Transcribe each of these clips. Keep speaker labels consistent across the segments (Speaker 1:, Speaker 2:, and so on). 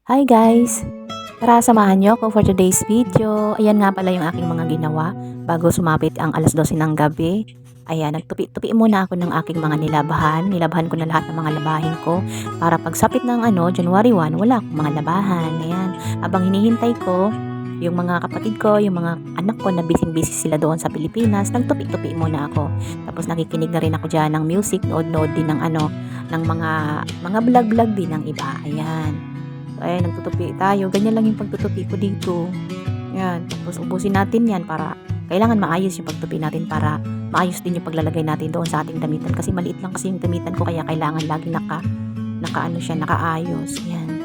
Speaker 1: Hi guys! Tara samahan niyo ako for today's video. Ayan nga pala yung aking mga ginawa bago sumapit ang 12:00 ng gabi. Ayan, nagtupi-tupi muna ako ng aking mga nilabahan. Nilabahan ko na lahat ng mga labahin ko para pagsapit ng January 1, wala akong mga labahan. Ayan, habang hinihintay ko, yung mga kapatid ko, yung mga anak ko na busy-busy sila doon sa Pilipinas, nagtupi-tupi muna ako. Tapos nakikinig na rin ako dyan ng music, nood-nood din ng ng mga vlog-vlog din ng iba. Ayan. Ay, nagtutupi tayo. Ganyan lang yung pagtutupi ko dito. Yan. Tapos ubusin natin yan para kailangan maayos yung pagtupi natin para maayos din yung paglalagay natin doon sa ating damitan. Kasi maliit lang kasi yung damitan ko kaya kailangan lagi nakaayos. Yan.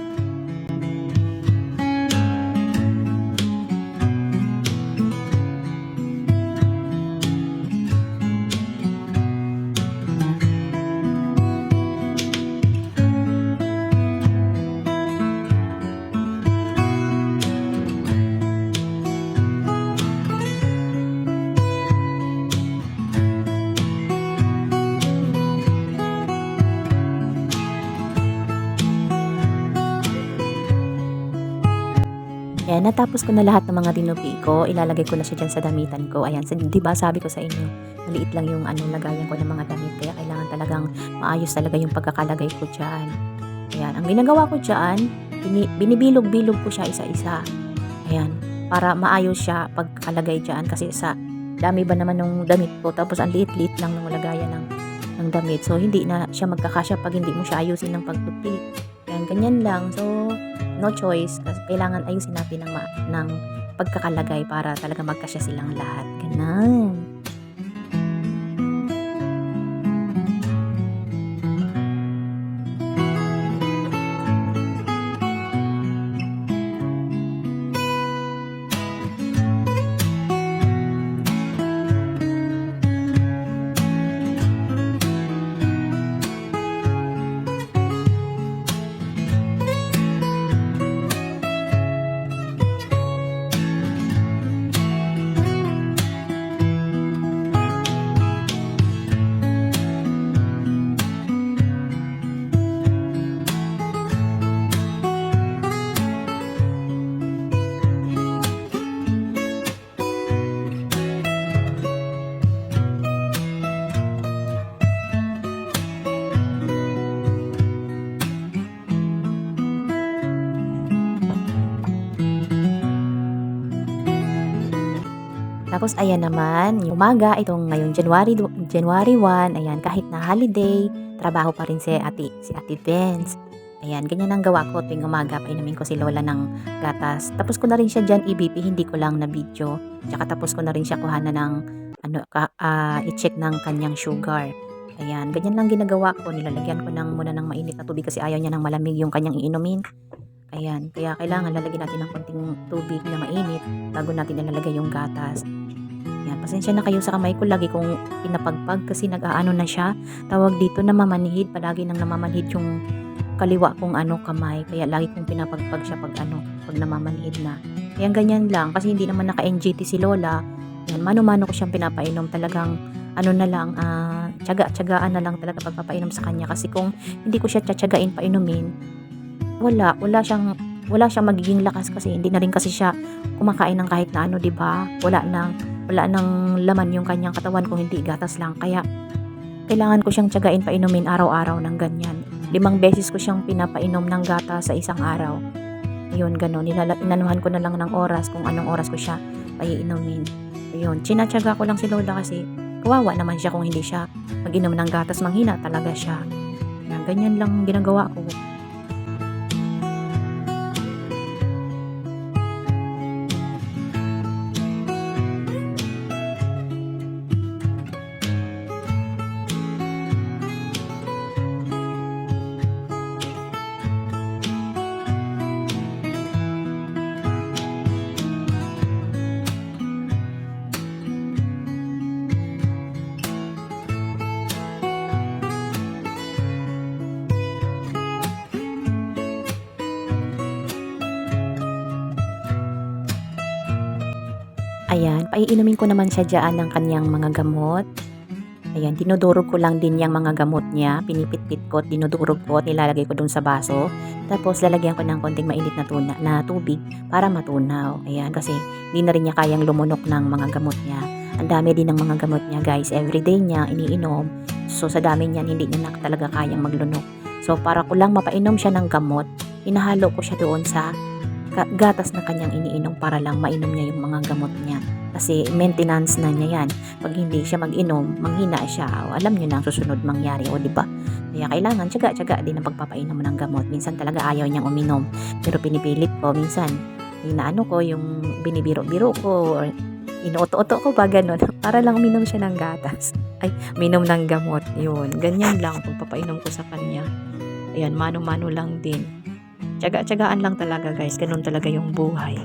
Speaker 1: Ayan, natapos ko na lahat ng mga dinupi ko, ilalagay ko na siya dyan sa damitan ko. Ayan, 'di ba sabi ko sa inyo, maliit lang yung lagayan ko ng mga damit, kaya kailangan talagang maayos talaga yung pagkakalagay ko diyan. Ayan, ang ginagawa ko diyan, binibilog-bilog ko siya isa-isa. Ayan, para maayos siya pagkalagay diyan kasi sa dami ba naman ng damit ko tapos ang liit-liit lang ng lagayan ng damit. So hindi na siya magkakasya pag hindi mo siya ayusin ng pagtupi. Ayan, ganyan lang. So no choice kasi kailangan ayusin natin ng pagkakalagay para talaga magkasya silang lahat. Ganun. Tapos ayan naman, yung umaga, itong ngayong January 1, ayan, kahit na holiday, trabaho pa rin si Ate Benz. Ayan, ganyan ang gawa ko tuwing umaga, painumin ko si Lola ng gatas. Tapos ko na rin siya dyan i-BP, hindi ko lang na video. Tsaka tapos ko na rin siya kuhanan ng i-check ng kanyang sugar. Ayan, ganyan lang ginagawa ko. Nilalagyan ko muna ng mainit na tubig kasi ayaw niya ng malamig yung kanyang iinumin. Ayan, kaya kailangan lalagyan natin ng konting tubig na mainit bago natin ilalagay yung gatas. Yan, pasensya na kayo sa kamay ko, lagi kong pinapagpag kasi nag-aano na siya. Tawag dito namamanhid, palagi nang namamanhid yung kaliwa kong kamay. Kaya lagi kong pinapagpag siya pag namamanhid na. Kaya ganyan lang kasi hindi naman naka-NGT si Lola. Yan, mano-mano ko siyang pinapainom, talagang na lang, tiyaga-tiyagaan na lang talaga pagpapainom sa kanya kasi kung hindi ko siya tiyagain painumin, wala siyang magiging lakas kasi hindi na rin kasi siya kumakain ng kahit na 'di ba? Wala nang laman yung kanyang katawan kung hindi gatas lang. Kaya kailangan ko siyang tiyagain painumin araw-araw ng ganyan. 5 beses ko siyang pinapainom ng gatas sa isang araw. Ayun, gano'n. Inanuhan ko na lang ng oras kung anong oras ko siya paiinumin. Ayun, tinatyaga ko lang si Lola kasi kawawa naman siya kung hindi siya mag-inom ng gatas, manghina talaga siya. Yan, ganyan lang ginagawa ko. Ayan, paiinumin ko naman siya diyaan ng kaniyang mga gamot. Ayan, dinudurog ko lang din yung mga gamot niya, pinipit-pit ko at dinudurog ko at nilalagay ko dun sa baso. Tapos lalagyan ko ng konting mainit na tubig para matunaw. Ayan, kasi di na rin niya kayang lumunok ng mga gamot niya. Ang dami din ng mga gamot niya guys, everyday niya iniinom. So sa dami niyan, hindi niya na talaga kayang maglunok. So para ko lang mapainom siya ng gamot, inahalo ko siya doon sa gatas na kanyang iniinom para lang mainom niya yung mga gamot niya. Kasi maintenance na niya yan. Pag hindi siya mag-inom, manghina siya. O, alam niyo na ang susunod mangyari, o di ba? Kaya kailangan tiyaga-tiyaga din ang pagpapainom ng gamot. Minsan talaga ayaw niyang uminom. Pero pinipilit ko, minsan inaano ko yung binibiro-biro ko or inuuto-uto ko pa ganun para lang uminom siya ng gatas. Ay, uminom ng gamot. Yun, ganyan lang pagpapainom ko sa kanya. Ayan, mano-mano lang din. Tiyaga-tiyagaan lang talaga guys, ganun talaga yung buhay.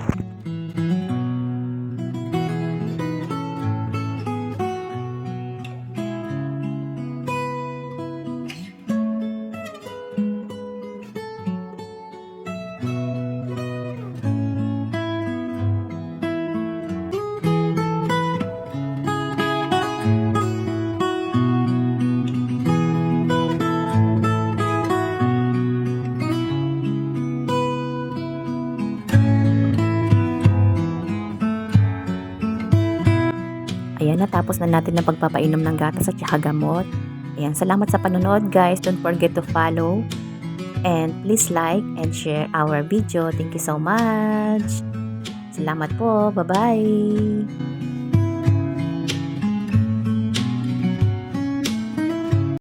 Speaker 1: Ayan, natapos na natin ang pagpapainom ng gatas at saka gamot. Ayan, salamat sa panonood guys. Don't forget to follow. And please like and share our video. Thank you so much. Salamat po. Bye-bye.